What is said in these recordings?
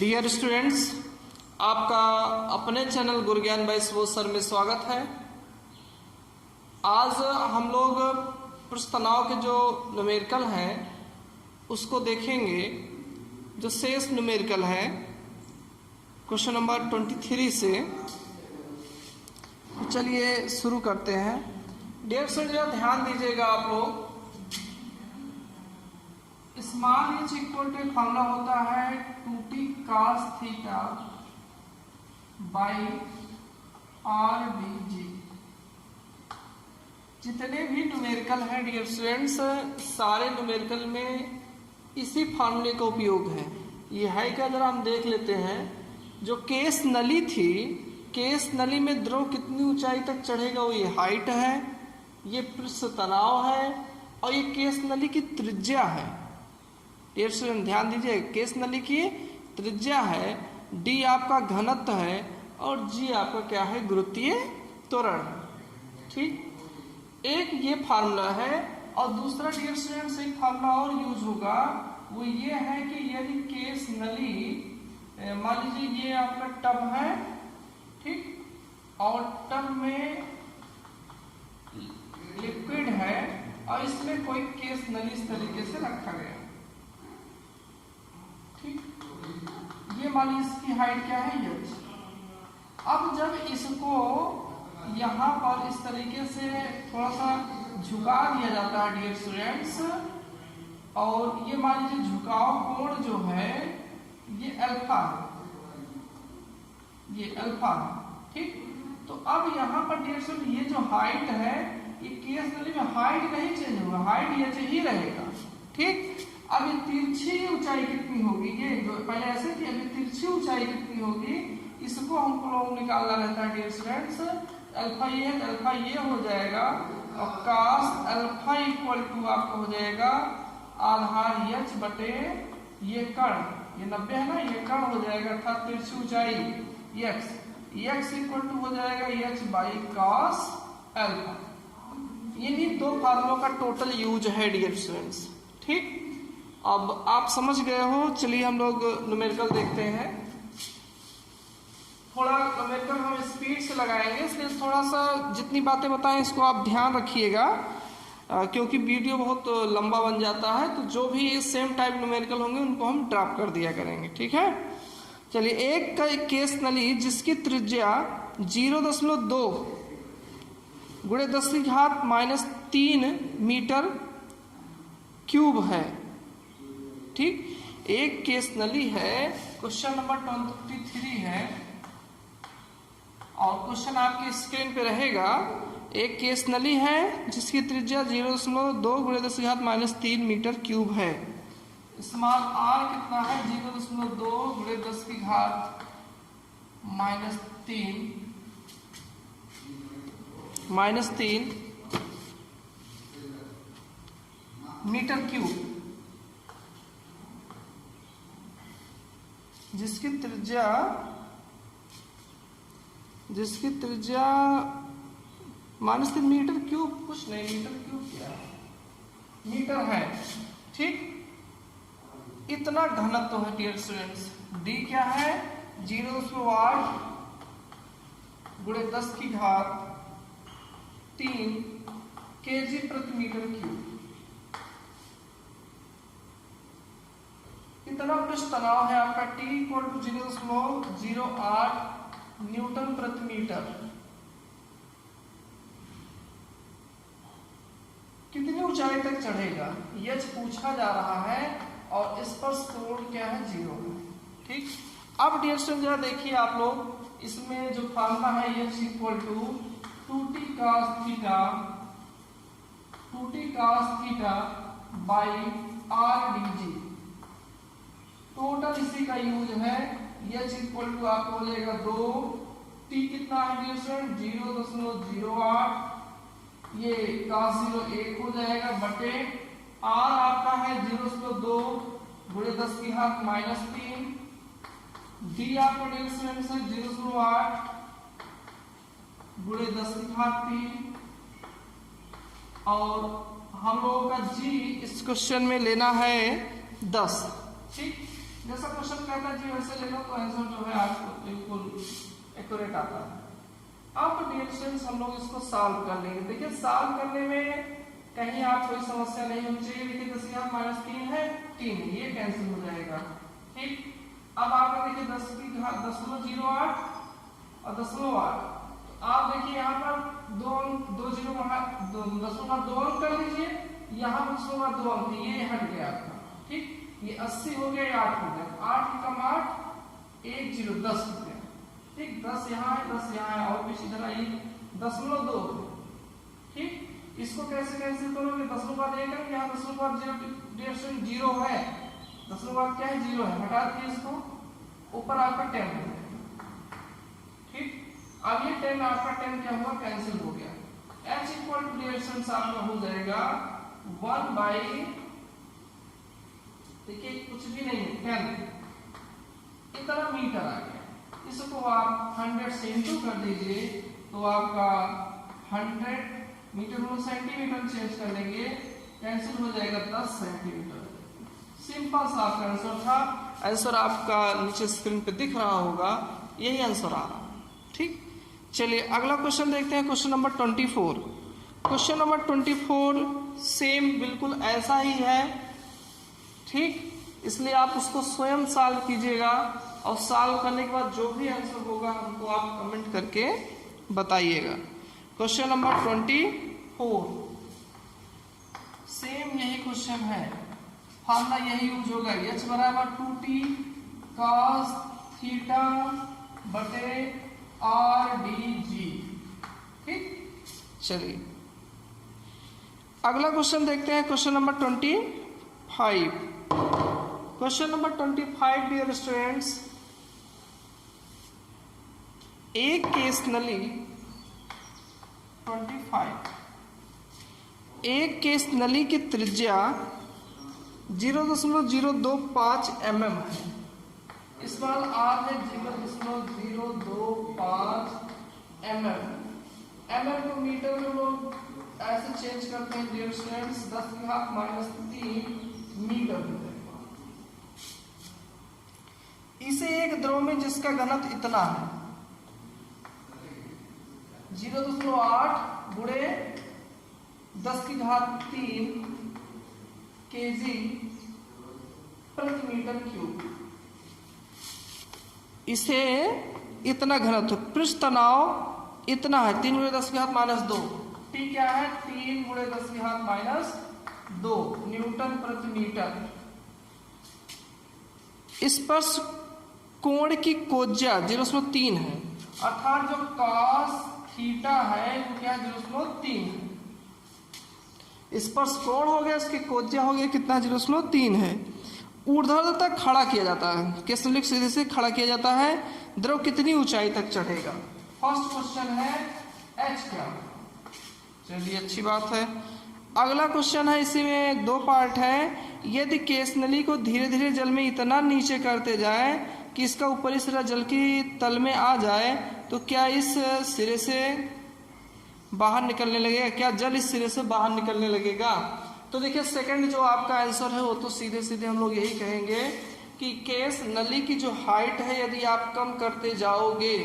Dear students, आपका अपने channel गुरज्ञान bye Subodh sir में स्वागत है। आज हम लोग पृष्ठ तनाव के जो न्यूमेरिकल हैं उसको देखेंगे। जो शेष न्यूमेरिकल है क्वेश्चन नंबर 23 से। तो चलिए शुरू करते हैं। डियर स्टूडेंट, ध्यान दीजिएगा आप लोग। Small H equal to formula होता है 2t cos theta by R D G. जितने भी न्यूमेरिकल हैं डियर स्टूडेंट्स, सारे न्यूमेरिकल में इसी फार्मूले का उपयोग है। ये है कि अगर हम देख लेते हैं, जो केस नली थी, केस नली में द्रव कितनी ऊंचाई तक चढ़ेगा वो ये हाइट है, ये पृष्ठ तनाव है और ये केस नली की त्रिज्या है। डियर स्टूडेंट ध्यान दीजिए, केस नली की त्रिज्या है, डी आपका घनत्व है और जी आपका क्या है, गुरुत्वीय त्वरण। ठीक, एक ये फार्मूला है। और दूसरा डियर स्टूडेंट्स एक फार्मूला और यूज होगा, वो ये है कि यदि केस नली, मान लीजिए ये आपका टब है, ठीक, और टब में लिक्विड है और इसमें कोई केस नली इस तरीके से रखा गया, ठीक, ये मान लीजिए इसकी हाइट क्या है, h। अब जब इसको यहाँ पर इस तरीके से थोड़ा सा झुका दिया जाता है डियर स्टूडेंट्स, और ये मान लीजिए झुकाव कोण जो है ये अल्फा है, ये अल्फा है, ठीक। तो अब यहाँ पर डियर स्टूडेंट ये जो हाइट है, ये केस नली में हाइट नहीं चेंज होगा, हाइट ये ही रहेगा, ठीक। अब ये तिरछी ऊंचाई कितनी होगी, ये पहले ऐसे थी, अभी तिरछी ऊंचाई कितनी होगी, इसको हमको लोग निकालना रहता है डियर स्टूडेंट्स। अल्फा ये है, अल्फा ये हो जाएगा और cos अल्फा इक्वल टू आपका हो जाएगा आधार h बटे ये कर्ण, ये 90 है ना, ये कर्ण हो जाएगा, अर्थात तिरछी ऊंचाई x इक्वल टू हो जाएगा h बाई cos अल्फा। इन्हीं दो फार्मूलों का टोटल यूज है डियर स्टूडेंट्स, ठीक। अब आप समझ गए हो। चलिए हम लोग न्यूमेरिकल देखते हैं। थोड़ा न्यूमेरिकल हम स्पीड से लगाएंगे, इसलिए थोड़ा सा जितनी बातें बताएं इसको आप ध्यान रखिएगा, क्योंकि वीडियो बहुत लंबा बन जाता है। तो जो भी सेम टाइप न्यूमेरिकल होंगे उनको हम ड्रॉप कर दिया करेंगे, ठीक है। चलिए, एक का केस नली जिसकी त्रिज्या 0.2 गुणे 10 की घात -3 मीटर क्यूब है, ठीक। एक केस नली है, क्वेश्चन नंबर 23 है और क्वेश्चन आपकी स्क्रीन पे रहेगा। एक केस नली है जिसकी त्रिज्या 0.2 गुणे 10 की घात -3 मीटर क्यूब है। स्मॉल आर कितना है, 0.2 गुणे 10 की घात -3 मीटर क्यूब, जिसकी त्रिज्या -3 मीटर क्यूब, कुछ नहीं, मीटर क्यूब क्या है, मीटर है, ठीक। इतना घनत्व है डियर स्टूडेंट्स। डी क्या है, 0.8 गुणे 10 की घात 3 केजी प्रति मीटर क्यूब। इतना पृष्ठ तनाव है आपका, T इक्वल टू 0.08 न्यूटन प्रति मीटर। कितनी ऊंचाई तक चढ़ेगा यह पूछा जा रहा है और स्पर्श कोण क्या है, 0 है, ठीक। अब डियर स्टूडेंट जरा देखिए आप लोग, इसमें जो फार्मूला है H equal to 2t cos theta by R D G. Total इसी का यूज है। H इक्वल टू आपको हो जाएगा 2, T कितना है डियर स्टूडेंट, 0.08, ये cos 0 1 हो जाएगा, बटे R आपका है 0.2 गुणे 10 की घात -3, D आपको डियर स्टूडेंट है 0.8 गुणे 10 की घात 3, और हम लोगों का G इस क्वेश्चन में लेना है 10, ठीक। जैसा क्वेश्चन कहता है जी वैसे ले लो तो आंसर जो है आपको बिल्कुल एक्यूरेट आता है। अब डियर स्टूडेंट्स हम लोग इसको सॉल्व कर लेंगे। देखिए सॉल्व करने में कहीं आप कोई समस्या नहीं होनी चाहिए। देखिए 10 की घात -3 है, 3 ये कैंसिल हो जाएगा। ठीक, अब आपने देखिए 10 की घात 0.08 और 0.8, तो आप देखिए यहाँ पर दो जीरो दशमलव 2 अंक कर दीजिए, यहाँ पर 0.2 अंक ये हट गया आपका। ठीक, ये 80 हो गया, 8 हो गया, 8 कम 8 1 0 10 हो गया। ठीक, 10 यहाँ है, 10 यहाँ है, और कुछ इधर आइए 0.2। ठीक, इसको कैसे कैंसिल करोगे? 10/1 है, यहाँ 0 है, 10 क्या है 0 है, हटा दिए इसको, ऊपर आपका 10 हो गया। ठीक, अब ये 10 आपका 10 क्या हुआ कैंसिल हो गया। h इक्वल टू डिस्टेंस आपका हो जाएगा 1 बाई, देखिए कुछ भी नहीं है 10 इतना मीटर आ गया। इसको आप 100 से इंटू कर दीजिए तो आपका 100 मीटर को सेंटीमीटर चेंज कर लेंगे, कैंसिल हो जाएगा 10 सेंटीमीटर। सिंपल सा आपका आंसर था। आंसर आपका नीचे स्क्रीन पे दिख रहा होगा, यही आंसर आ रहा है। ठीक, चलिए अगला क्वेश्चन देखते हैं, question number 24। Question number 24 same बिल्कुल ऐसा ही है। ठीक, इसलिए आप उसको स्वयं सॉल्व कीजिएगा और सॉल्व करने के बाद जो भी आंसर होगा हमको आप कमेंट करके बताइएगा। क्वेश्चन नंबर 24 सेम यही क्वेश्चन है, फॉर्मूला यही यूज होगा, h बराबर 2t cos थीटा बटे RDG। ठीक, चलिए अगला क्वेश्चन देखते हैं, question number 25। Question number 25 dear students, एक केस नली 25, एक केस नली की त्रिज्या 0.025 mm है। स्मॉल r है 0.025 mm। mm को मीटर में लोग ऐसे चेंज करते हैं डियर स्टूडेंट्स, 10 की घात -3 मीटर हो जाएगा। इसे एक द्रव में जिसका घनत्व इतना है 0.8 गुणे 10 की घात 3 kg प्रति मीटर क्यूब, इसे इतना घनत्व, पृष्ठ तनाव इतना है 3 गुणे 10 की घात -2, टी क्या है 3 गुणे 10 की घात -2 न्यूटन प्रति मीटर। स्पर्श कोण की कोज्या 0.3 है, अर्थात जो cos थीटा है वो क्या है 0.3 है। स्पर्श कोण हो गया, इसकी कोज्या हो गया कितना 0.3 है। ऊर्ध्वाधर तक खड़ा किया जाता है, केस नली सीधे से खड़ा किया जाता है, द्रव कितनी ऊंचाई तक चढ़ेगा। फर्स्ट क्वेश्चन है h क्या, चलिए अच्छी बात है। अगला क्वेश्चन है, इसी में 2 पार्ट है। यदि केस नली को धीरे धीरे जल में इतना नीचे करते जाए कि इसका ऊपरी सिरा जल की तल में आ जाए तो क्या इस सिरे से बाहर निकलने लगेगा, क्या जल इस सिरे से बाहर निकलने लगेगा। तो देखिए सेकंड जो आपका आंसर है वो तो सीधे सीधे हम लोग यही कहेंगे कि केस नली की जो हाइट है यदि आप कम करते जाओगे,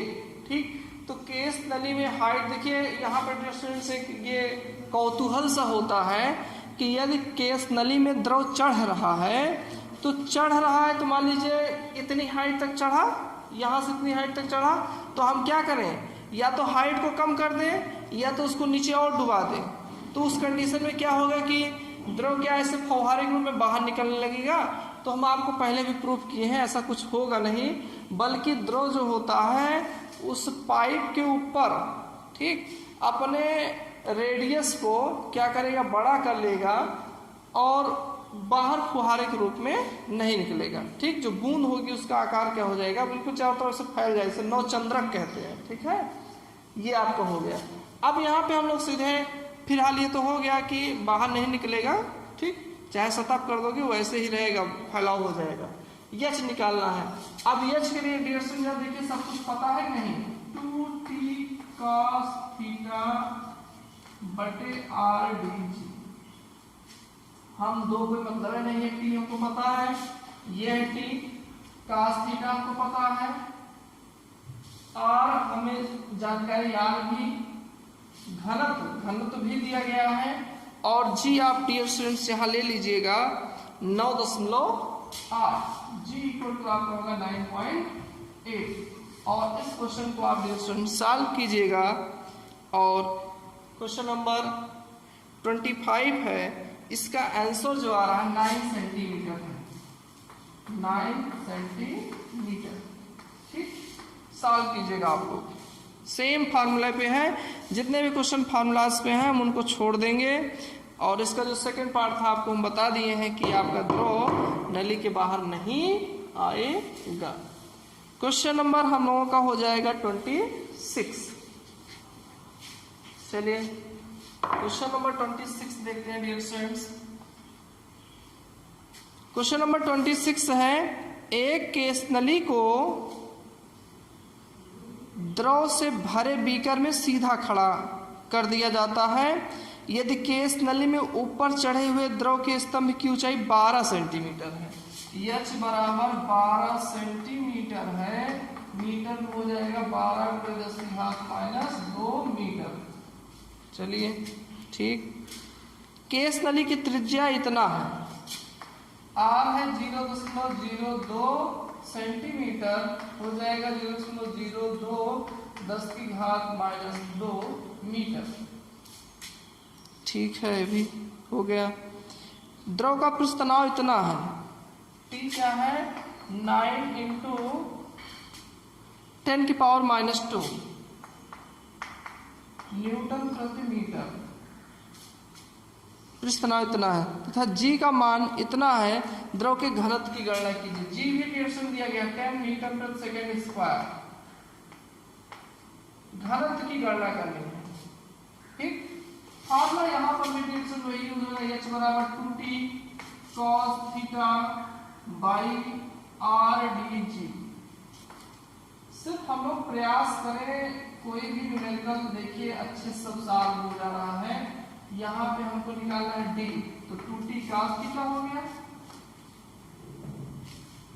ठीक, तो केस नली में हाइट देखिए यहाँ पर स्टूडेंट से ये कौतूहल सा होता है कि यदि केस नली में द्रव चढ़ रहा है तो चढ़ रहा है तो मान लीजिए इतनी हाइट तक चढ़ा, यहाँ से इतनी हाइट तक चढ़ा, तो हम क्या करें, या तो हाइट को कम कर दें या तो उसको नीचे और डुबा दें। तो उस कंडीशन में क्या होगा कि द्रव क्या ऐसे फव्वारे के रूप में बाहर निकलने लगेगा। तो हम आपको पहले भी प्रूफ किए हैं ऐसा कुछ होगा नहीं, बल्कि द्रव जो होता है उस पाइप के ऊपर, ठीक, अपने रेडियस को क्या करेगा, बड़ा कर लेगा और बाहर फुहारे के रूप में नहीं निकलेगा। ठीक, जो बूंद होगी उसका आकार क्या हो जाएगा, बिल्कुल चारों तरफ से फैल जाएगा, इसे नौचंद्रक कहते हैं। ठीक है, ये आपका हो गया। अब यहाँ पे हम लोग सीधे फिलहाल ये तो हो गया कि बाहर नहीं निकलेगा, ठीक, चाहे सतह कर दोगे वैसे ही रहेगा, फैलाव हो जाएगा। यच निकालना है। अब यच के लिए डियर स्टूडेंट देखिए सब कुछ पता है नहीं, 2t cos थीटा बटे RDG, हम दो कोई मतलब है नहीं है, टी हमको पता है, ये है टी, cos थीटा हमको पता है, और हमें जानकारी याद भी, घनत्व भी दिया गया है, और जी आप डियर स्टूडेंट्स यहाँ ले लीजिएगा 9.8, जी इक्वल टू आपका होगा 9.8। और इस क्वेश्चन को आप डियर स्टूडेंट सॉल्व कीजिएगा, और क्वेश्चन नंबर 25 है, इसका आंसर जो आ रहा है 9 सेंटीमीटर है, 9 सेंटीमीटर। ठीक, सॉल्व कीजिएगा आप लोग। सेम फार्मूला पे है, जितने भी क्वेश्चन फार्मूलाज पे हैं हम उनको छोड़ देंगे, और इसका जो सेकंड पार्ट था आपको हम बता दिए हैं कि आपका द्रव नली के बाहर नहीं आएगा। क्वेश्चन नंबर हम लोगों का हो जाएगा 26। चलिए क्वेश्चन नंबर 26 देखते हैं डियर स्टूडेंट्स। क्वेश्चन नंबर 26 है, एक केस नली को द्रव से भरे बीकर में सीधा खड़ा कर दिया जाता है। यदि केस नली में ऊपर चढ़े हुए द्रव के स्तंभ की ऊंचाई 12 सेंटीमीटर है, H बराबर 12 सेंटीमीटर है, मीटर हो जाएगा 12×10⁻² मीटर। चलिए ठीक, केस नली की त्रिज्या इतना है, R है 0.02 सेंटीमीटर, हो जाएगा 0.02×10⁻² मीटर। ठीक है, अभी हो गया। द्रव का पृष्ठ तनाव इतना है, T क्या है 9 × 10⁻², न्यूटन प्रति मीटर। पृष्ठ तनाव इतना है, तथा G का मान इतना है। द्रव के घनत्व की गणना कीजिए। G भी क्वेश्चन दिया गया 10 मीटर प्रति सेकेंड स्क्वायर, घनत्व की गणना करनी है। ठीक, फॉर्मूला यहाँ पर भी क्वेश्चन वही यूज होगा, H बराबर 2T cos theta by RdG। सिर्फ हम लोग प्रयास करें, कोई भी न्यूमेरिकल देखिए अच्छे सब सॉल्व हो जा रहा है। यहाँ पे हमको निकालना है D, तो 2T cos थीटा हो गया।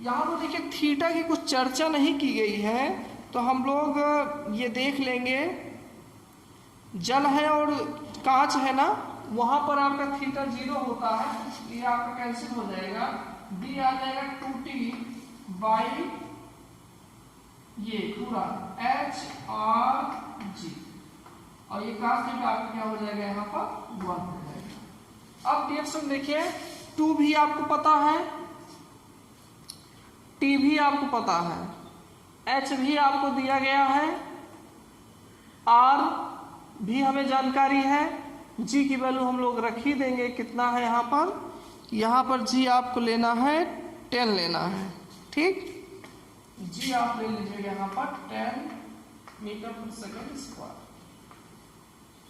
यहाँ पर देखिए थीटा की कुछ चर्चा नहीं की गई है, तो हम लोग ये देख लेंगे, जल है और कांच है ना, वहां पर आपका थीटा 0 होता है, ये आपका कैंसिल हो जाएगा, D आ जाएगा 2T बाई ये पूरा HRG, और ये कांच थीटा आपका क्या हो जाएगा, यहाँ पर 1 हो जाएगा। अब रिएक्शन देखिए, 2 भी आपको पता है, T भी आपको पता है, H भी आपको दिया गया है, R भी हमें जानकारी है, G की वैल्यू हम लोग रख ही देंगे। कितना है यहाँ पर G आपको लेना है 10 लेना है। ठीक, G आप ले लीजिएगा यहाँ पर 10 मीटर पर सेकेंड स्क्वायर।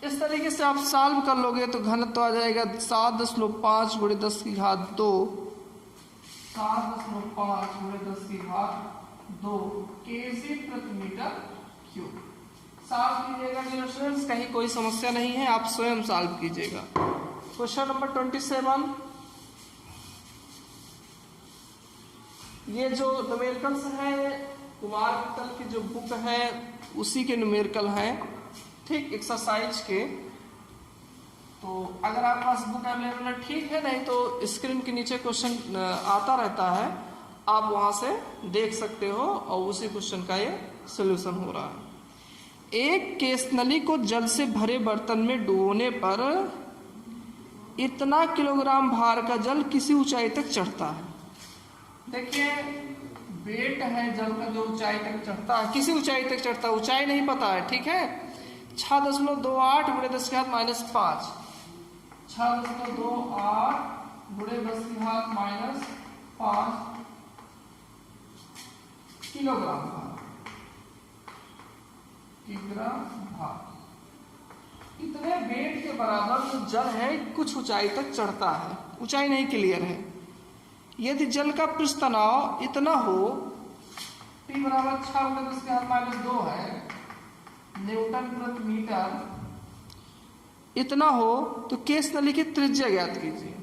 इस तरीके से आप सॉल्व कर लोगे तो घनत्व आ जाएगा 7.5 × 10⁻², 7.5 × 10⁻² kg प्रति मीटर क्यूब। सॉल्व कीजिएगा डियर स्टूडेंट्स, कहीं कोई समस्या नहीं है, आप स्वयं सॉल्व कीजिएगा। क्वेश्चन नंबर 27, ये जो न्यूमेरिकल्स है कुमार मित्तल की जो बुक है उसी के न्यूमेरिकल हैं, ठीक, एक्सरसाइज के। तो अगर आपके पास बुक अवेलेबल है ठीक है, नहीं तो स्क्रीन के नीचे क्वेश्चन आता रहता है, आप वहां से देख सकते हो, और उसी क्वेश्चन का ये सोल्यूशन हो रहा है। एक केस नली को जल से भरे बर्तन में डुबोने पर इतना किलोग्राम भार का जल किसी ऊंचाई तक चढ़ता है। देखिए वेट है जल का जो ऊंचाई तक चढ़ता है, किसी ऊंचाई तक चढ़ता है, ऊंचाई नहीं पता है, ठीक है। 6.28 × 10⁻⁵, 6.28 × 10⁻⁵ किलोग्राम भार। इतने वेट के बराबर जो जल है कुछ ऊंचाई तक चढ़ता है, ऊंचाई नहीं क्लियर है। यदि जल का पृष्ठ तनाव इतना हो, T बराबर 6×10⁻² है, न्यूटन प्रति मीटर इतना हो, तो केस नली की त्रिज्या ज्ञात कीजिए।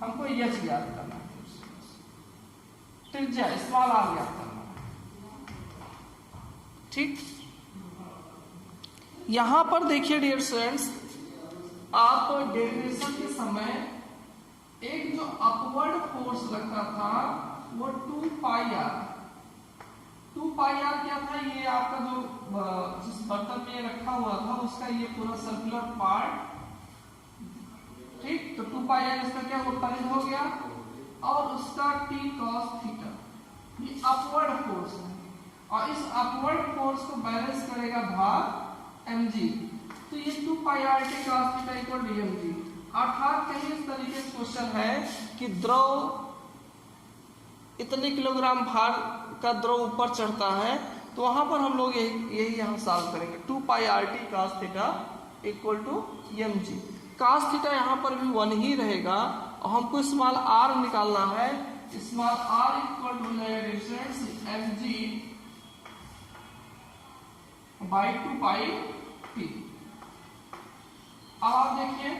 हमको H ज्ञात करना है। त्रिज्या स्मॉल आर ज्ञात करना। ठीक, यहां पर देखिए डियर स्टूडेंट्स, आप डेरिवेशन के समय एक जो अपवर्ड फोर्स लगता था वो 2 पाई आर क्या था, ये आपका जो जिस बर्तन में रखा हुआ था उसका ये पूरा सर्कुलर पार्ट, ठीक, तो 2 पाई आर इसका क्या परिध हो गया, और उसका t cos थीटा, ये अपवर्ड फोर्स है, और इस अपवर्ड फोर्स को बैलेंस करेगा भाग mg, तो ये 2 pi R T cos theta equal to mg। अर्थात कहीं इस तरीके से क्वेश्चन है कि द्रव इतने किलोग्राम भार का द्रव ऊपर चढ़ता है, तो वहां पर हम लोग यही यहाँ सॉल्व करेंगे। 2 pi R T cos theta equal to mg। cos theta यहाँ पर भी 1 ही रहेगा, और हमको स्मॉल r निकालना है। Small r equal to difference mg by 2 pi t। अब आप देखिए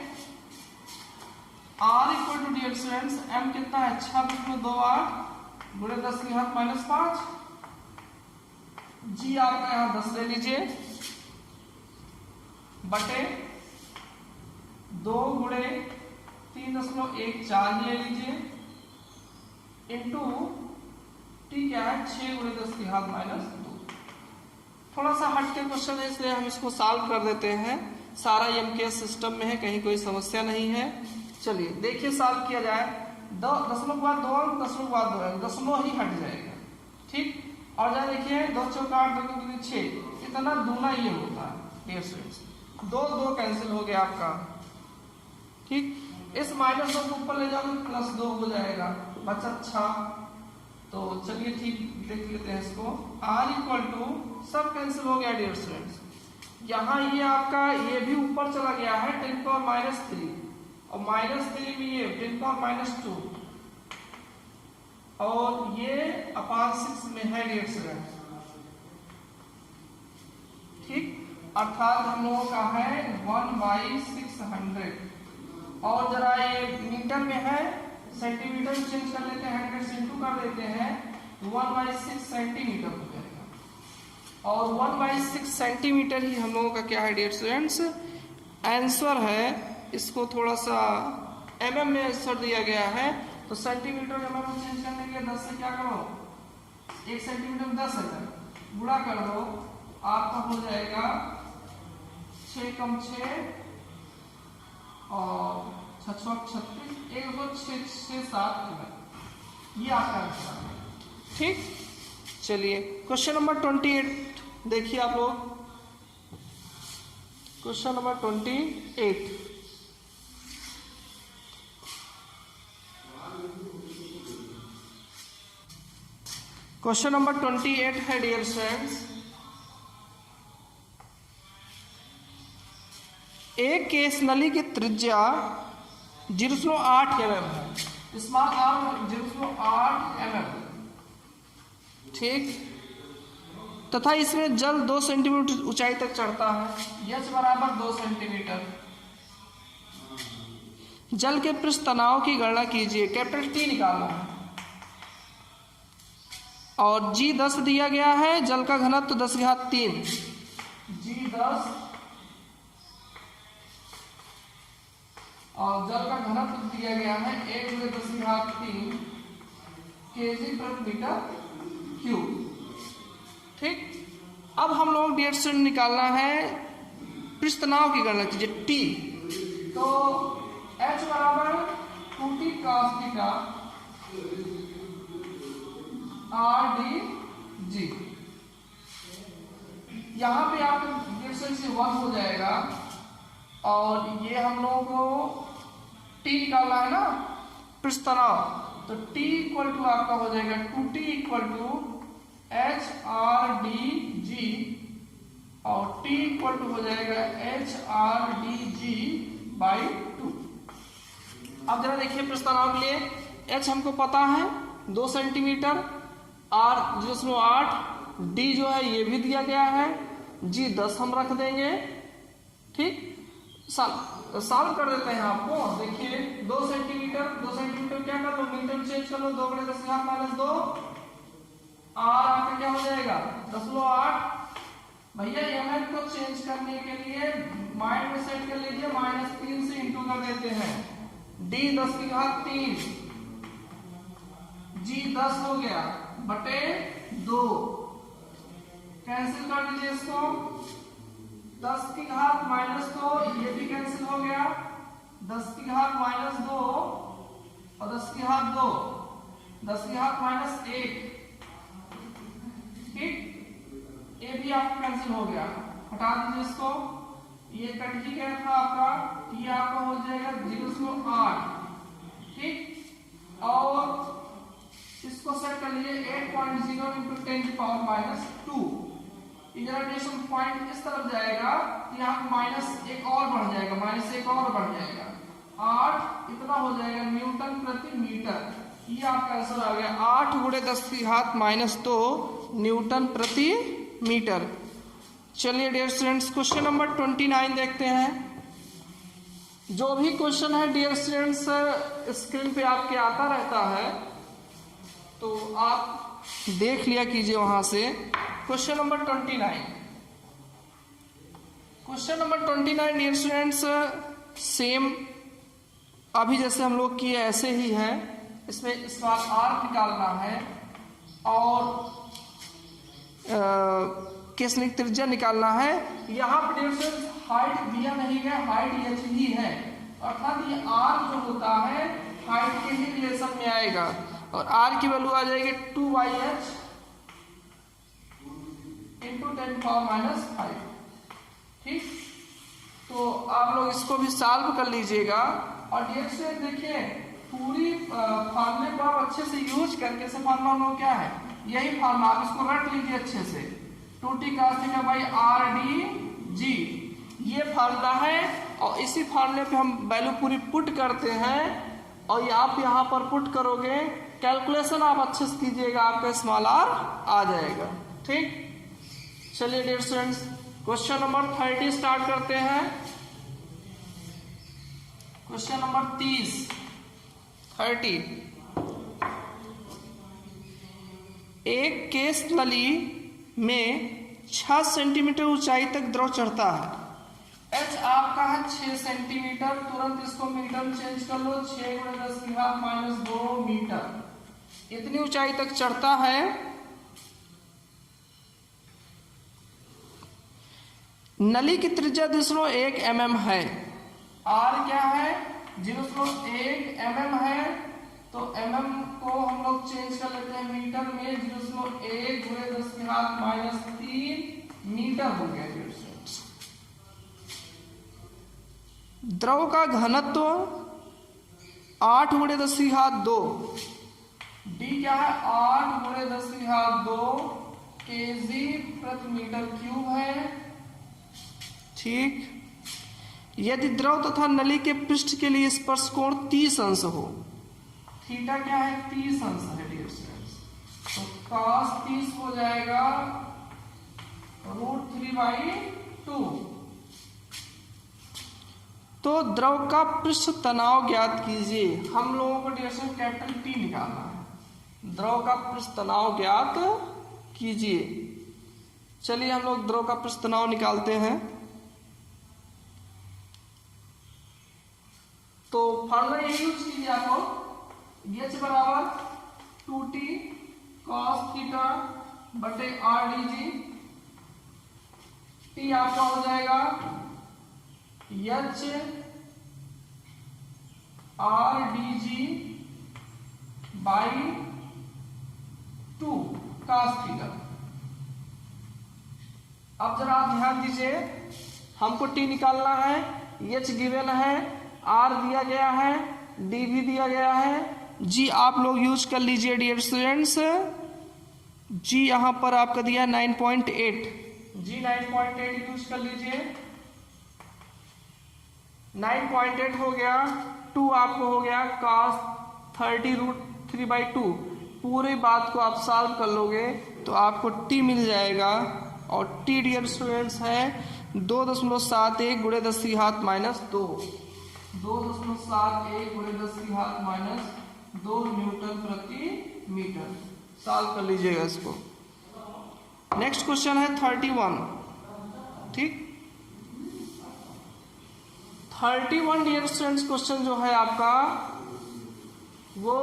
r equal to dear students m कितना है, 6 में 2 8 गुणे 10 की घात -5, g आपका यहां 10 ले लीजिए, बटे 2 गुणे 3.14 ले लीजिए, इंटू t क्या है 6 गुणे 10 की घात -2। थोड़ा सा हटके क्वेश्चन है इसलिए हम इसको सॉल्व कर देते हैं। सारा एमकेएस सिस्टम में है, कहीं कोई समस्या नहीं है। चलिए देखिए सॉल्व किया जाए। दशमलव के बाद 2 अंक, दशमलव के बाद 2 अंक, दशमलव ही हट जाएगा। ठीक, और जरा देखिए 2 चौका 8 2 दूनी 6, इतना दूना ये होता है डियर स्टूडेंट्स, 2 कैंसिल हो गया आपका। ठीक, इस -2 को ऊपर ले जाओगे +2 हो जाएगा, बचा 6। तो चलिए ठीक देख लेते हैं इसको। r इक्वल टू सब कैंसिल हो गया डियर स्टूडेंट्स, यहाँ ये आपका ये भी ऊपर चला गया है 10⁻³ और -3 में ये 10⁻², और ये /6 में है डियर स्टूडेंट्स। ठीक, अर्थात हम लोगों का है 1/600, और जरा ये मीटर में है, सेंटीमीटर चेंज कर लेते हैं, 100 से इंटू कर देते हैं, 1/6 सेंटीमीटर हो जाएगा। और 1/6 सेंटीमीटर ही हम लोगों का क्या है डियर स्टूडेंट्स, आंसर है। इसको थोड़ा सा mm में आंसर दिया गया है, तो सेंटीमीटर mm में चेंज करने के लिए 10 से क्या करो, 1 सेंटीमीटर में 10 है, गुणा कर दो, आपका हो जाएगा 6 कम 6 और 6 36, 1 2 6 6 7, ये आपका आंसर है। ठीक, चलिए क्वेश्चन नंबर 28 देखिए आप लोग। क्वेश्चन नंबर 28, क्वेश्चन नंबर 28 है डियर स्टूडेंट्स, एक केस नली की त्रिज्या 0.8 mm है, स्मॉल r 0.8 mm, ठीक, तथा इसमें जल 2 सेंटीमीटर ऊंचाई तक चढ़ता है, h बराबर 2 सेंटीमीटर। जल के पृष्ठ तनाव की गणना कीजिए, कैपिटल T निकालना है, और g 10 दिया गया है, जल का घनत्व 10⁻3, g 10 और जल का घनत्व दिया गया है 1/10⁻3 kg/m³। ठीक, अब हम लोग डियर स्टूडेंट निकालना है पृष्ठ तनाव की गणना कीजिए T, तो H बराबर 2T cos थीटा RdG। यहाँ पे आप डियर स्टूडेंट से 1 हो जाएगा, और ये हम लोगों को T निकालना है ना पृष्ठ तनाव, तो T इक्वल टू आपका हो जाएगा 2T इक्वल टू HRDG, और T इक्वल टू हो जाएगा HRDG/2। अब जरा देखिए पृष्ठ तनाव के लिए H हमको पता है 2 सेंटीमीटर, R 0.8, D जो है ये भी दिया गया है, G 10 हम रख देंगे। ठीक, सॉल्व कर देते हैं आपको। देखिए 2 सेंटीमीटर क्या कर लो, मीटर चेंज कर लो, 2 × 10⁻² भैया mn को चेंज करने के लिए माइंड में सेट कर लीजिए, -3 से इंटू कर देते हैं, d 10 की घात 3, g 10 हो गया बटे 2, कैंसिल कर दीजिए इसको, 10 की घात -2, ये भी कैंसिल हो गया, 10 की घात -2 और 10 की घात 2, 10 की घात -1, ठीक, ये भी आपका कैंसिल हो गया, हटा दीजिए इसको, ये कट ही गया था आपका, ये आपका हो जाएगा 0.8, ठीक, और इसको सेट कर लीजिए 8.0 इंटू 10⁻², इधर पॉइंट इस तरफ जाएगा तो यहाँ -1 और बढ़ जाएगा, -1 और बढ़ जाएगा, 8 इतना हो जाएगा न्यूटन प्रति मीटर, ये आपका आंसर आ गया 8 × 10 की घात -2 न्यूटन प्रति मीटर। चलिए डियर स्टूडेंट्स क्वेश्चन नंबर 29 देखते हैं। जो भी क्वेश्चन है डियर स्टूडेंट्स स्क्रीन पे आपके आता रहता है, तो आप देख लिया कीजिए वहां से। Question number 29, question number 29 dear students same अभी जैसे हम लोग किए ऐसे ही है, इसमें स्मॉल r निकालना है और केसनिक त्रिज्या निकालना है। यहाँ पर डियर स्टूडेंट्स हाइट दिया नहीं है, हाइट h ही है, अर्थात ये r जो होता है हाइट के ही रिलेशन में आएगा और r की वैल्यू आ जाएगी 2/h इंटू 10⁻⁵, ठीक। तो आप लोग इसको भी सॉल्व कर लीजिएगा और डियर स्टूडेंट देखिए पूरी फार्मूले को आप अच्छे से यूज करके, ऐसे फार्मूला हम लोग क्या है, यही फार्मूला आप इसको रट लीजिए अच्छे से, 2t cos θ/r/d(g), ये फार्मूला है और इसी फार्मूले पे हम वैल्यू पूरी पुट करते हैं और ये आप यहाँ पर पुट करोगे, कैलकुलेशन आप अच्छे से कीजिएगा, आपका स्मॉल r आ जाएगा, ठीक। चलिए dear students question number 30 start करते हैं। क्वेश्चन नंबर 30 एक केस नली में 6 सेंटीमीटर ऊंचाई तक द्रव चढ़ता है। h आपका है 6 सेंटीमीटर, तुरंत इसको मीटर में चेंज कर लो, 6 × 10 की घात -2 मीटर, इतनी ऊंचाई तक चढ़ता है। नली की त्रिज्या 0.1 mm है, r क्या है 0.1 mm है, तो mm को हम लोग चेंज कर लेते हैं मीटर में, 0.1 × 10 की घात -3 मीटर हो गया। द्रव का घनत्व 8 × 10 की घात 2, d क्या है 8 × 10 की घात 2 kg/m³ है, ठीक। यदि द्रव तथा नली के पृष्ठ के लिए स्पर्श कोण 30 अंश हो, थीटा क्या है 30 अंश है डियर स्टूडेंट्स, तो cos 30 हो जाएगा √3/2। तो द्रव का पृष्ठ तनाव ज्ञात कीजिए। हम लोगों को डियर स्टूडेंट कैपिटल T निकालना है, द्रव का पृष्ठ तनाव ज्ञात कीजिए। चलिए हम लोग द्रव का पृष्ठ तनाव निकालते हैं। तो फार्मूला ये यूज कीजिए आप लोग, H बराबर 2t cos θ/r/dg, T आपका हो जाएगा H r/dg/2 cos θ। अब जरा आप ध्यान दीजिए, हमको T निकालना है, H गिवन है, R दिया गया है, D भी दिया गया है, G आप लोग यूज कर लीजिए डियर स्टूडेंट्स। G यहाँ पर आपका दिया 9.8, G 9.8 यूज कर लीजिए, 9.8 हो गया, 2 आपको हो गया cos 30√3/2। पूरी बात को आप सॉल्व कर लोगे तो आपको T मिल जाएगा और T डियर स्टूडेंट्स है 2.71 × 10 की घात -2, 2.71 × 10 की घात -2 न्यूटन प्रति मीटर। सॉल्व कर लीजिएगा इसको। नेक्स्ट क्वेश्चन है 31। ठीक। 31 डियर स्टूडेंट्स क्वेश्चन जो है आपका वो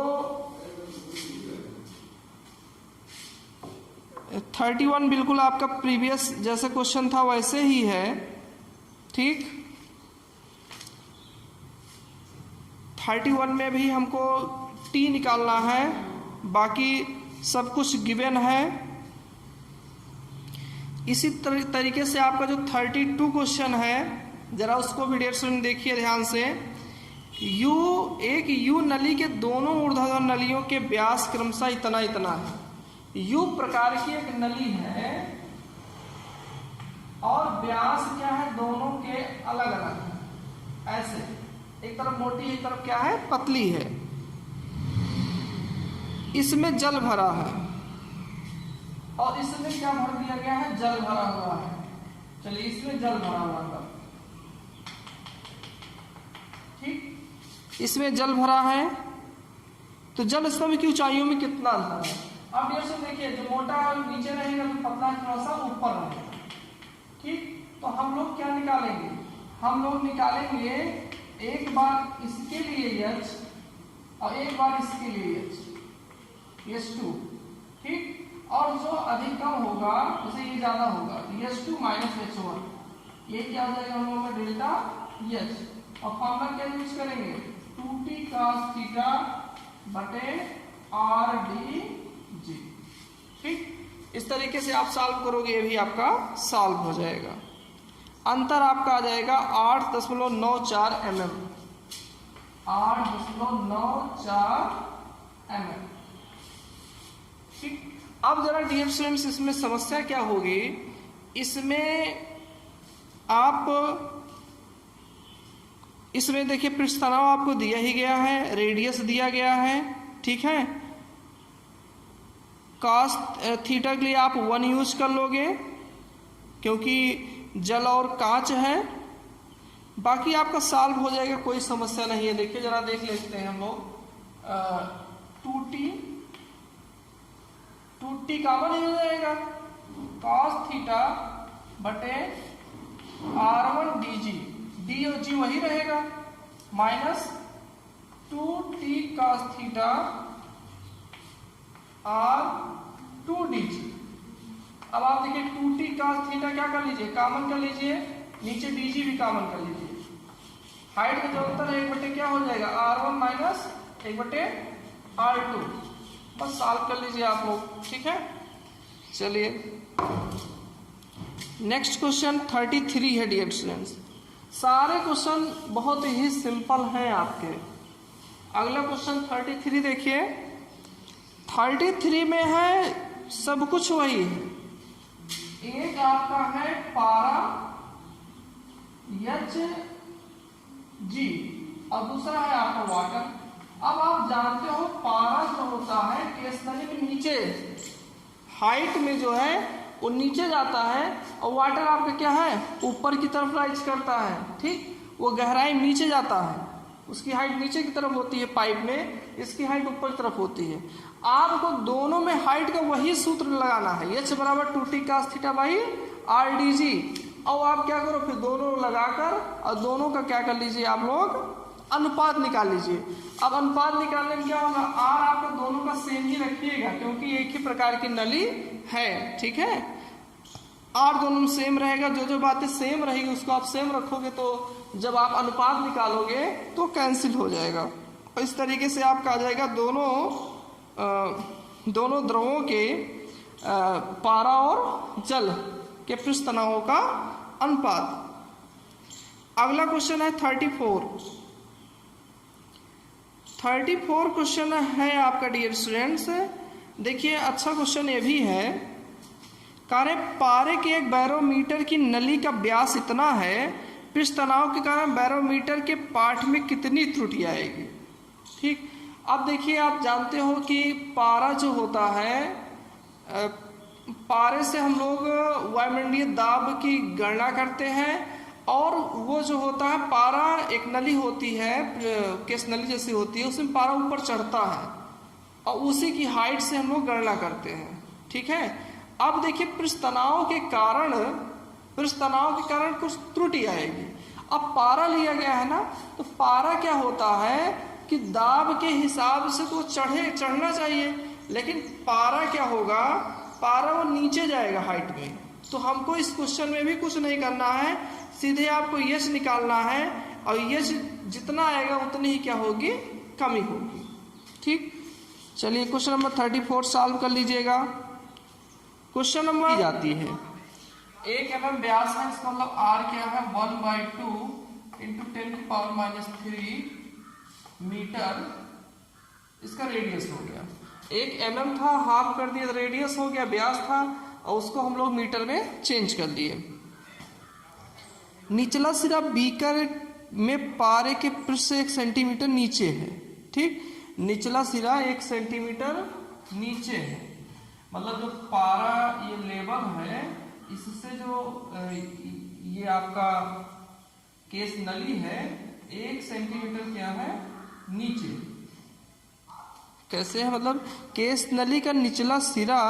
31 बिल्कुल आपका प्रीवियस जैसे क्वेश्चन था वैसे ही है, ठीक। 31 में भी हमको टी निकालना है, बाकी सब कुछ गिवन है। इसी तरीके से आपका जो 32 क्वेश्चन है जरा उसको भी डियर स्टूडेंट देखिए ध्यान से। एक यू नली के दोनों ऊर्ध्वाधर नलियों के व्यास क्रमशः इतना इतना है। यू प्रकार की एक नली है और व्यास क्या है, दोनों के अलग अलग है। ऐसे एक तरफ मोटी एक तरफ क्या है, पतली है। इसमें जल भरा है और इसमें क्या भर दिया गया है, जल भरा हुआ है। चलिए इसमें जल भरा हुआ था, ठीक। इसमें जल भरा है तो जल स्तंभ की ऊंचाइयों में कितना अंतर है। अब ये सब देखिए, जो मोटा नीचे रहेगा तो पतला थोड़ा सा ऊपर रहेगा, ठीक। तो हम लोग क्या निकालेंगे, हम लोग निकालेंगे एक बार इसके लिए H और एक बार इसके लिए H2, ठीक। और जो अधिक कम होगा उसे ये ज्यादा होगा, H2 माइनस H1, ये क्या हो जाएगा हम लोग का डेल्टा H। और फॉर्मूला क्या यूज करेंगे, 2t cos थीटा बटे RdG, ठीक। इस तरीके से आप सॉल्व करोगे, ये भी आपका सॉल्व हो जाएगा। अंतर आपका आ जाएगा 8.94 mm, 8.94 mm, ठीक। अब जरा डियर स्टूडेंट्स इसमें समस्या क्या होगी, इसमें आप इसमें देखिए पृष्ठ तनाव आपको दिया ही गया है, रेडियस दिया गया है, ठीक है। cos थीटा के लिए आप 1 यूज कर लोगे क्योंकि जल और कांच है। बाकी आपका सॉल्व हो जाएगा, कोई समस्या नहीं है। देखिए जरा देख लेते हैं हम लोग, 2t कॉमन ही हो जाएगा, cos थीटा बटे R1 dg, d और g वही रहेगा, minus 2t cos theta R2 dg। अब आप देखिए 2t cos थीटा क्या कर लीजिए, कॉमन कर लीजिए, नीचे dg भी कॉमन कर लीजिए। हाइट का जो अंतर है 1/, क्या हो जाएगा, R1 माइनस 1/R2। बस सॉल्व कर लीजिए आप लोग, ठीक है। चलिए नेक्स्ट क्वेश्चन 33 है डियर स्टूडेंट्स। सारे क्वेश्चन बहुत ही सिंपल हैं आपके। अगला क्वेश्चन 33 देखिए। 33 में है सब कुछ वही है। एक आपका है पारा Hg और दूसरा है आपका वाटर। अब आप जानते हो पारा जो होता है केस नली में नीचे हाइट में जो है वो नीचे जाता है और वाटर आपका क्या है ऊपर की तरफ राइज करता है, ठीक। वो गहराई नीचे जाता है, उसकी हाइट नीचे की तरफ होती है पाइप में, इसकी हाइट ऊपर की तरफ होती है। आपको दोनों में हाइट का वही सूत्र लगाना है, H बराबर 2t cos theta by RdG। और आप क्या करो फिर दोनों लगाकर और दोनों का क्या कर लीजिए आप लोग अनुपात निकाल लीजिए। अब अनुपात निकालने में क्या होगा, R आपका दोनों का सेम ही रखिएगा क्योंकि एक ही प्रकार की नली है, ठीक है। R दोनों में सेम रहेगा, जो बातें सेम रहेगी उसको आप सेम रखोगे तो जब आप अनुपात निकालोगे तो कैंसिल हो जाएगा। और इस तरीके से आपका आ जाएगा दोनों द्रवों के पारा और जल के पृष्ठ तनावों का अनुपात। अगला क्वेश्चन है 34 क्वेश्चन है आपका डियर स्टूडेंट्स। देखिए अच्छा क्वेश्चन ये भी है। कार्य पारे के एक बैरोमीटर की नली का व्यास इतना है, पृष्ठ तनाव के कारण बैरोमीटर के पाठ में कितनी त्रुटि आएगी, ठीक। अब देखिए आप जानते हो कि पारा जो होता है, पारे से हम लोग वायुमंडलीय दाब की गणना करते हैं और वो जो होता है पारा एक नली होती है, केस नली जैसी होती है, उसमें पारा ऊपर चढ़ता है और उसी की हाइट से हम लोग गणना करते हैं, ठीक है। अब देखिए पृष्ठ तनाव के कारण पृष्ठ तनाव के कारण कुछ त्रुटि आएगी। अब पारा लिया गया है ना, तो पारा क्या होता है कि दाब के हिसाब से तो चढ़ना चाहिए, लेकिन पारा क्या होगा, पारा वो नीचे जाएगा हाइट में। तो हमको इस क्वेश्चन में भी कुछ नहीं करना है, सीधे आपको यश निकालना है, और यश जितना आएगा उतनी ही क्या होगी, कमी होगी। ठीक, चलिए क्वेश्चन नंबर 34 सॉल्व कर लीजिएगा। क्वेश्चन नंबर जाती है 1 mm व्यास है, इसका मतलब r क्या है 1/2 × 10⁻³ मीटर, इसका रेडियस हो गया। 1 mm था, हाफ कर दिया तो रेडियस हो गया, व्यास था, और उसको हम लोग मीटर में चेंज कर लिए। निचला सिरा बीकर में पारे के पृष्ठ से 1 सेंटीमीटर नीचे है। ठीक, निचला सिरा 1 सेंटीमीटर नीचे है, मतलब जो पारा ये लेवल है, इससे जो ये आपका केस नली है 1 सेंटीमीटर क्या है, नीचे। कैसे है, मतलब केस नली का निचला सिरा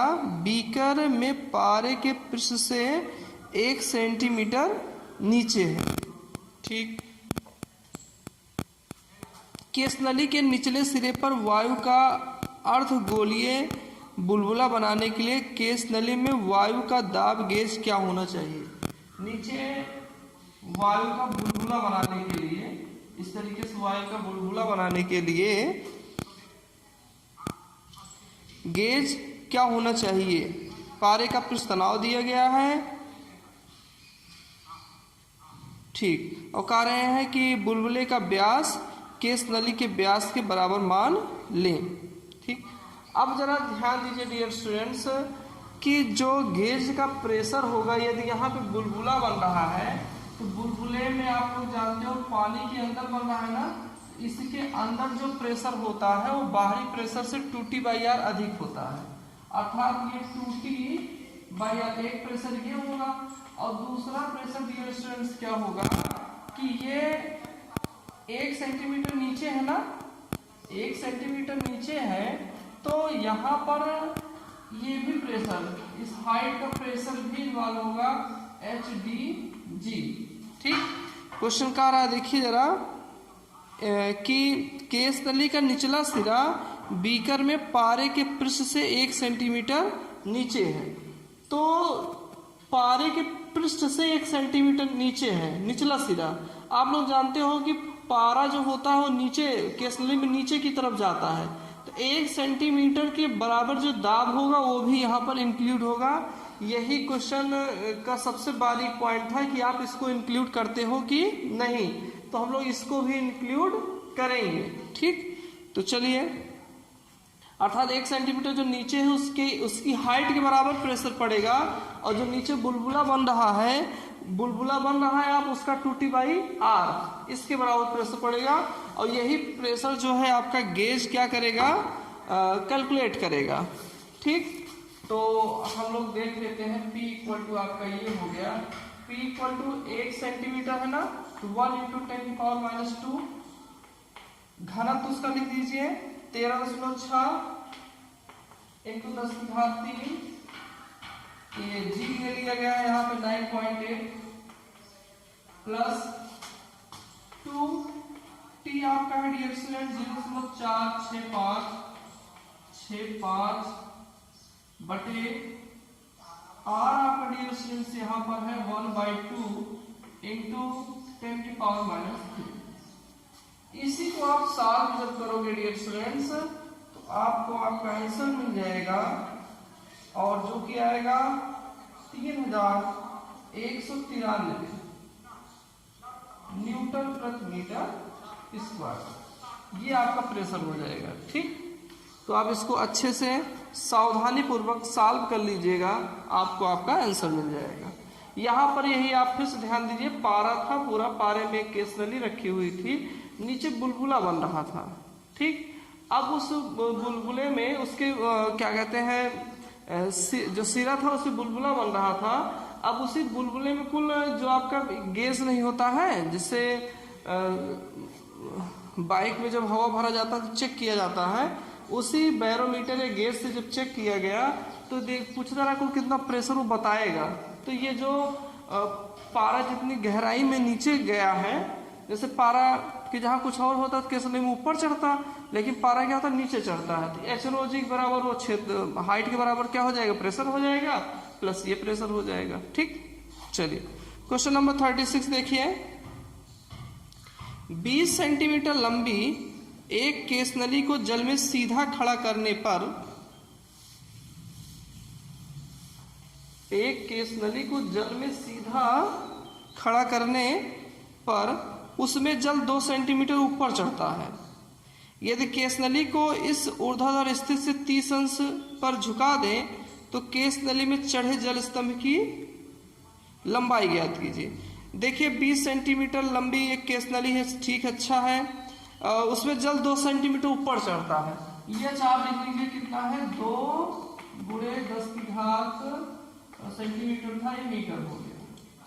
बीकर में पारे के पृष्ठ से 1 सेंटीमीटर नीचे है। ठीक, केस नली के निचले सिरे पर वायु का अर्धगोलीय बुलबुला बनाने के लिए केस नली में वायु का दाब गेज क्या होना चाहिए। नीचे वायु का बुलबुला बनाने के लिए, इस तरीके से वायु का बुलबुला बनाने के लिए गेज क्या होना चाहिए। पारे का पृष्ठ तनाव दिया गया है। ठीक, और कह रहे हैं कि बुलबुले का व्यास केस नली के व्यास के बराबर मान लें। ठीक, अब जरा ध्यान दीजिए डियर स्टूडेंट्स कि जो गेज का प्रेशर होगा, यदि यहाँ पे बुलबुला बन रहा है तो बुलबुले में आप लोग जानते हो पानी के अंदर बन रहा है ना, इसके अंदर जो प्रेशर होता है वो बाहरी प्रेशर से 2T/R अधिक होता है, अर्थात ये 2T/R एक प्रेशर ये होगा, और दूसरा प्रेशर डियर स्टूडेंट्स क्या होगा कि ये 1 सेंटीमीटर नीचे है ना, 1 सेंटीमीटर नीचे है, तो यहाँ पर ये भी प्रेशर, इस हाइट का प्रेशर भी इन्वॉल्व होगा HDG। ठीक, क्वेश्चन कह रहा है, देखिए जरा कि केस नली का निचला सिरा बीकर में पारे के पृष्ठ से 1 सेंटीमीटर नीचे है। तो पारे के पृष्ठ से 1 सेंटीमीटर नीचे है निचला सिरा। आप लोग जानते हो कि पारा जो होता है वो नीचे केस नली में नीचे की तरफ जाता है, तो 1 सेंटीमीटर के बराबर जो दाब होगा वो भी यहाँ पर इंक्लूड होगा। यही क्वेश्चन का सबसे बारीक पॉइंट था कि आप इसको इंक्लूड करते हो कि नहीं, तो हम लोग इसको भी इंक्लूड करेंगे। ठीक, तो चलिए, अर्थात 1 सेंटीमीटर जो नीचे है उसकी हाइट के बराबर प्रेशर पड़ेगा, और जो नीचे बुलबुला बन रहा है आप उसका 2T/R इसके बराबर प्रेशर पड़ेगा, और यही प्रेशर जो है आपका गेज क्या करेगा, कैलकुलेट करेगा। ठीक, तो हम लोग देख लेते हैं P = आपका ये हो गया, P = 1 सेंटीमीटर है ना, तो 1 × 10⁻², घनत्व उसका लिख दीजिए 13.6 × 10⁻³ ये G ले लिया गया है यहाँ पे 9.8 प्लस 2T आपका है डियर स्टूडेंट 0.465 बटे R आपका डियर स्टूडेंट्स यहाँ पर है 1/2 × 10⁻³ इसी को आप साथ जब करोगे डियर स्टूडेंट्स तो आपको आपका आंसर मिल जाएगा, और जो कि आएगा 3193 न्यूटन प्रति मीटर स्क्वायर, ये आपका प्रेशर हो जाएगा। ठीक, तो आप इसको अच्छे से सावधानी पूर्वक सॉल्व कर लीजिएगा, आपको आपका आंसर मिल जाएगा। यहाँ पर यही आप फिर से ध्यान दीजिए, पारा था, पूरा पारे में केस नली रखी हुई थी, नीचे बुलबुला बन रहा था। ठीक, अब उस बुलबुले में उसके क्या कहते हैं जो सिरा था उससे बुलबुला बन रहा था। अब उसी बुलबुले में कुल जो आपका गैस नहीं होता है, जिससे बाइक में जब हवा भरा जाता है तो चेक किया जाता है, उसी बैरोमीटर या गैस से जब चेक किया गया तो पूछ रहा कुल कितना प्रेशर वो बताएगा। तो ये जो पारा जितनी गहराई में नीचे गया है, जैसे पारा कि जहाँ कुछ और होता तो केस नली में ऊपर चढ़ता, लेकिन पारा क्या होता नीचे चढ़ता है, तो एच रो जी के बराबर वो क्षेत्र हाइट के बराबर क्या हो जाएगा, प्रेशर हो जाएगा, प्लस ये प्रेशर हो जाएगा। ठीक, चलिए क्वेश्चन नंबर 36 देखिए। 20 सेंटीमीटर लंबी एक केस नली को जल में सीधा खड़ा करने पर, एक केस नली को जल में सीधा खड़ा करने पर उसमें जल 2 सेंटीमीटर ऊपर चढ़ता है। यदि केस नली को इस ऊर्ध्वाधर स्थिति से 30 अंश पर झुका दें तो केस नली में चढ़े जल स्तंभ की लंबाई ज्ञात कीजिए। देखिए 20 सेंटीमीटर लंबी एक केस नली है, ठीक, अच्छा है, उसमें जल 2 सेंटीमीटर ऊपर चढ़ता है। ये आप लिखेंगे कितना है, 2 × 10 सेंटीमीटर था, ये मीटर हो गया।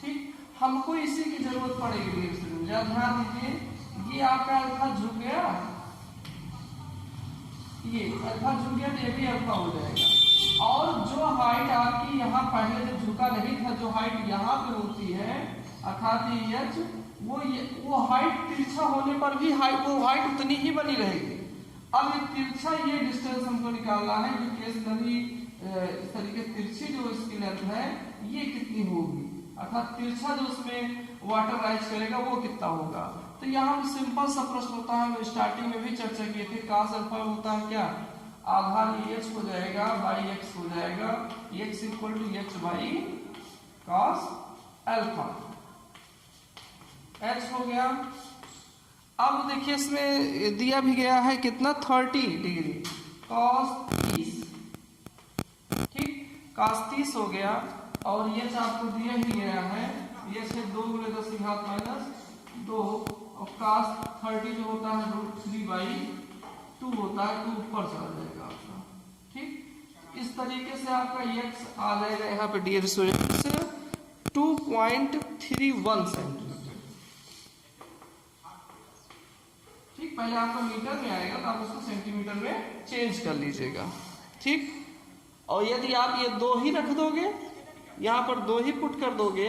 ठीक, हमको इसी की जरूरत पड़ेगी। ध्यान दीजिए, ये आपका अल्फा झुक गया, ये अल्फा झुक गया तो ये भी अल्फा हो जाएगा। और जो हाइट आपकी यहाँ पहले जब झुका नहीं था, जो हाइट यहाँ पे होती है अर्थात ये एच, वो हाइट तिरछा होने पर भी वो हाइट उतनी ही बनी रहेगी। अब ये तिरछा, ये डिस्टेंस हमको निकालना है, जो केस नली इस तरीके तिरछी जो इसकी लेंथ है ये कितनी होगी, अर्थात तिरछा जो उसमें वाटर राइज करेगा वो कितना होगा। तो यहाँ सिंपल सा प्रश्न होता है, स्टार्टिंग में भी चर्चा किए थे, कास अल्फा होता है क्या, आधार एच हो जाएगा बाई एक्स हो जाएगा, X equal to H by cos alpha, H हो गया। अब देखिए इसमें दिया भी गया है कितना, 30 डिग्री कॉस 30, ठीक, कॉस 30 हो गया। और ये आपको दिया ही गया है, ये से 2 × 10⁻² और cos 30 जो होता है √3/2 होता है, तो ऊपर चला जाएगा आपका। ठीक, इस तरीके से आपका x आ जाएगा यहाँ पे डियर स्टूडेंट्स 2.31 सेंटीमीटर। ठीक, पहले आपका मीटर में आएगा तो आप उसको सेंटीमीटर में चेंज कर लीजिएगा। ठीक, और यदि आप ये 2 ही रख दोगे, यहाँ पर 2 ही पुट कर दोगे,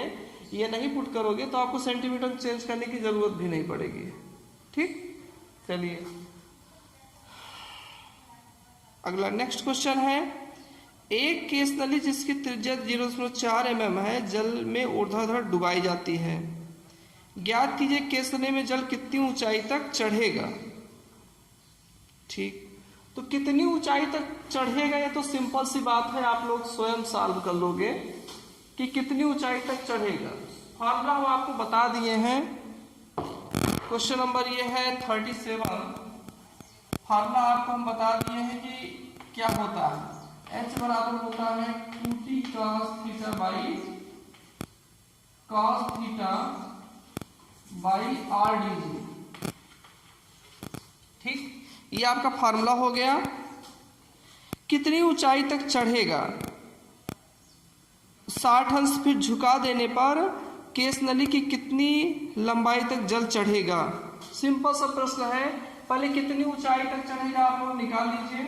ये नहीं पुट करोगे तो आपको सेंटीमीटर चेंज करने की जरूरत भी नहीं पड़ेगी। ठीक, चलिए अगला नेक्स्ट क्वेश्चन है। एक केस नली जिसकी त्रिज्या 0.4 mm है जल में ऊर्ध्वाधर डुबाई जाती है, ज्ञात कीजिए केस नली में जल कितनी ऊंचाई तक चढ़ेगा। ठीक, तो कितनी ऊंचाई तक चढ़ेगा, ये तो सिंपल सी बात है, आप लोग स्वयं सॉल्व कर लोगे कि कितनी ऊंचाई तक चढ़ेगा। फॉर्मूला हम आपको बता दिए हैं, क्वेश्चन नंबर ये है 37। फॉर्मूला आपको हम बता दिए हैं कि क्या होता है, h बराबर होता है 2t cos theta by cos theta by r dt। ठीक, ये आपका फार्मूला हो गया। कितनी ऊंचाई तक चढ़ेगा, 60 अंश फिर झुका देने पर केस नली की कितनी लंबाई तक जल चढ़ेगा। सिंपल सा प्रश्न है, पहले कितनी ऊंचाई तक चढ़ेगा आप लोग निकाल लीजिए।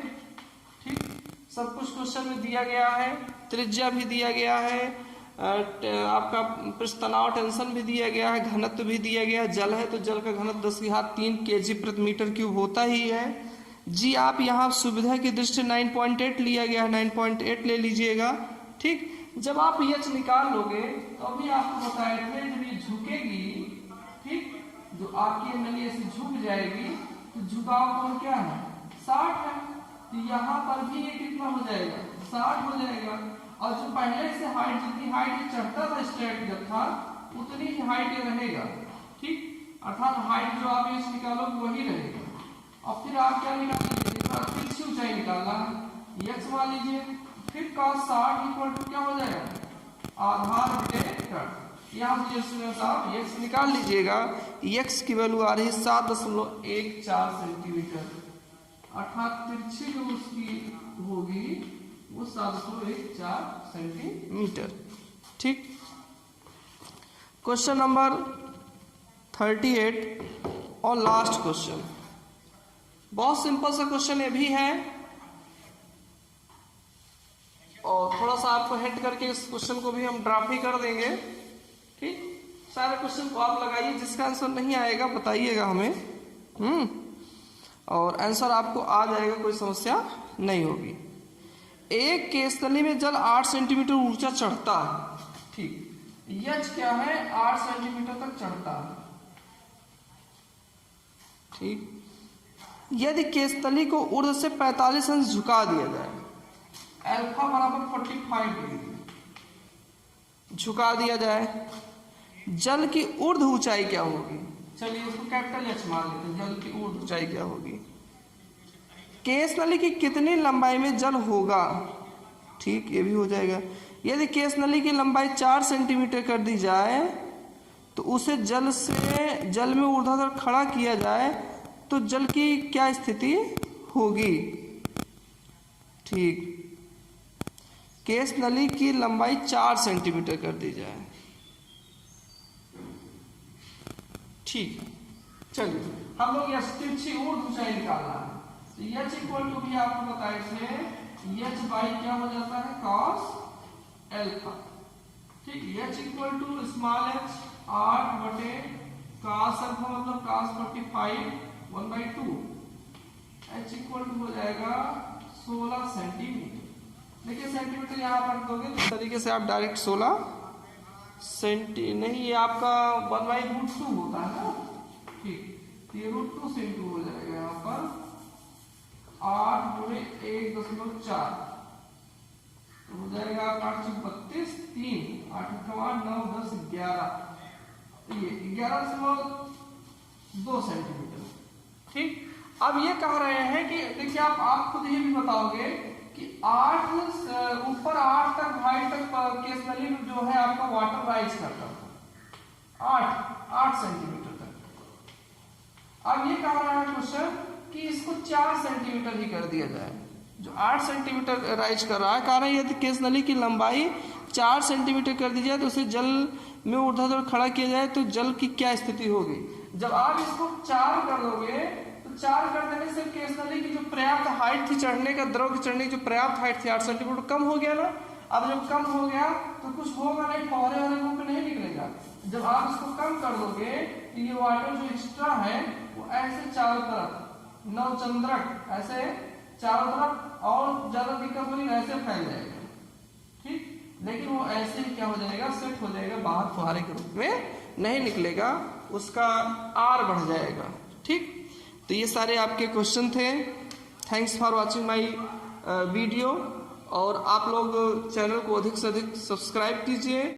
ठीक, सब कुछ क्वेश्चन में दिया गया है, त्रिज्या भी दिया गया है, आपका पृष्ठ तनाव टेंशन भी दिया गया है, घनत्व भी दिया गया है। जल है तो जल का घनत्व 10⁻³ kg/m³ होता ही है। जी आप यहाँ सुविधा की दृष्टि 9.8 लिया गया है, 9.8 ले लीजिएगा। ठीक, जब आप एच निकाल लोगे तो अभी आपको बताए थे जब ये झुकेगी, ठीक, जो आपकी नली ऐसे झुक जाएगी तो झुकाव कोण क्या है, 60 है, तो यहाँ पर भी ये कितना हो जाएगा, 60 हो जाएगा। और जो पहले से हाइट, जितनी हाइट चढ़ता था स्ट्रेट जब था, उतनी ही हाइट रहेगा। ठीक, अर्थात हाइट जो आप एच निकालोगे वही रहेगा। और फिर आप क्या निकालेंगे, तिरछी ऊंचाई निकालना, एक्स मान लीजिए, फिर cos 60 इक्वल टू क्या हो जाएगा, आधार बटे कट। यहाँ से आप x निकाल लीजिएगा, x की वैल्यू आ रही है 7.14 सेंटीमीटर, अर्थात तिरछी जो उसकी होगी वो 7.14 सेंटीमीटर। ठीक, क्वेश्चन नंबर 38 और लास्ट क्वेश्चन, बहुत सिंपल सा क्वेश्चन ये भी है और थोड़ा सा आपको हेल्प करके इस क्वेश्चन को भी हम ड्राफ्ट ही कर देंगे। ठीक, सारे क्वेश्चन को आप लगाइए, जिसका आंसर नहीं आएगा बताइएगा हमें। और आंसर आपको आ जाएगा, कोई समस्या नहीं होगी। एक केस नली में जल 8 सेंटीमीटर ऊंचा चढ़ता है, ठीक, यच क्या है 8 सेंटीमीटर तक चढ़ता है, ठीक। यदि केसतली को ऊर्ध्व से 45 अंश झुका दिया जाए, अल्फा बराबर 45 डिग्री झुका दिया जाए, जल की ऊर्ध्व ऊंचाई क्या होगी? चलिए इसको कैपिटल एच मान लेते हैं। जल की ऊर्ध्व ऊंचाई क्या होगी? केस नली की कितनी लंबाई में जल होगा? ठीक, ये भी हो जाएगा। यदि केस नली की लंबाई 4 सेंटीमीटर कर दी जाए तो उसे जल में ऊर्ध्वाधर खड़ा किया जाए तो जल की क्या स्थिति होगी? ठीक, केस नली की लंबाई 4 सेंटीमीटर कर दी जाए, ठीक। चलिए हम लोग यह तिरछी ऊर्ध्व ऊंचाई निकालना है, तो एच इक्वल टू भी आपको बताए थे एच बाई क्या हो जाता है कॉस एल्फा, ठीक। H equal to small H 8 बटे कॉस एल्फा मतलब कॉस 45 1/2, एच इक्वल टू हो जाएगा 16 सेंटीमीटर। देखिए सेंटीमीटर यहाँ पर दोगे तो इस तरीके से आप डायरेक्ट 16 सेंटी नहीं, ये आपका 1/√2 होता है ना, ठीक। ये √2 से इंटू हो जाएगा यहाँ पर 8 गुणे 1.4 तो हो जाएगा 8 से 32 3 8 9 10 11, ये 11.2 सेंटीमीटर, ठीक। अब ये कह रहे हैं कि देखिए आप खुद ही भी बताओगे कि 8 ऊपर 8 तक हाइट तक केस नली जो है आपका वाटर राइज करता था 8 सेंटीमीटर तक। अब ये कह रहा है क्वेश्चन कि इसको 4 सेंटीमीटर ही कर दिया जाए, जो 8 सेंटीमीटर राइज कर रहा है। कारण यदि केस नली की लंबाई 4 सेंटीमीटर कर दी जाए तो उसे जल में ऊर्ध्वाधर खड़ा किया जाए तो जल की क्या स्थिति होगी? जब आप इसको 4 कर दोगे तो 4 कर देने से केस नली की जो पर्याप्त हाइट थी चढ़ने का, द्रव की चढ़ने की जो पर्याप्त हाइट थी 8 सेंटीमीटर कम हो गया ना। अब जब कम हो गया तो कुछ होगा नहीं, फौरे वाले मुंह पे नहीं निकलेगा। जब आप इसको कम कर दोगे तो ये वाटर जो एक्स्ट्रा है वो ऐसे चारों तरफ नवचंद्रक ऐसे चारों तरफ और ज्यादा दिक्कत होगी, ऐसे फैल जाएगा, ठीक। लेकिन वो ऐसे ही क्या हो जाएगा, सेट हो जाएगा, बाहर फुहारे के रूप में नहीं निकलेगा, उसका आर बढ़ जाएगा, ठीक। तो ये सारे आपके क्वेश्चन थे। Thanks for watching my video, और आप लोग चैनल को अधिक से अधिक सब्सक्राइब कीजिए।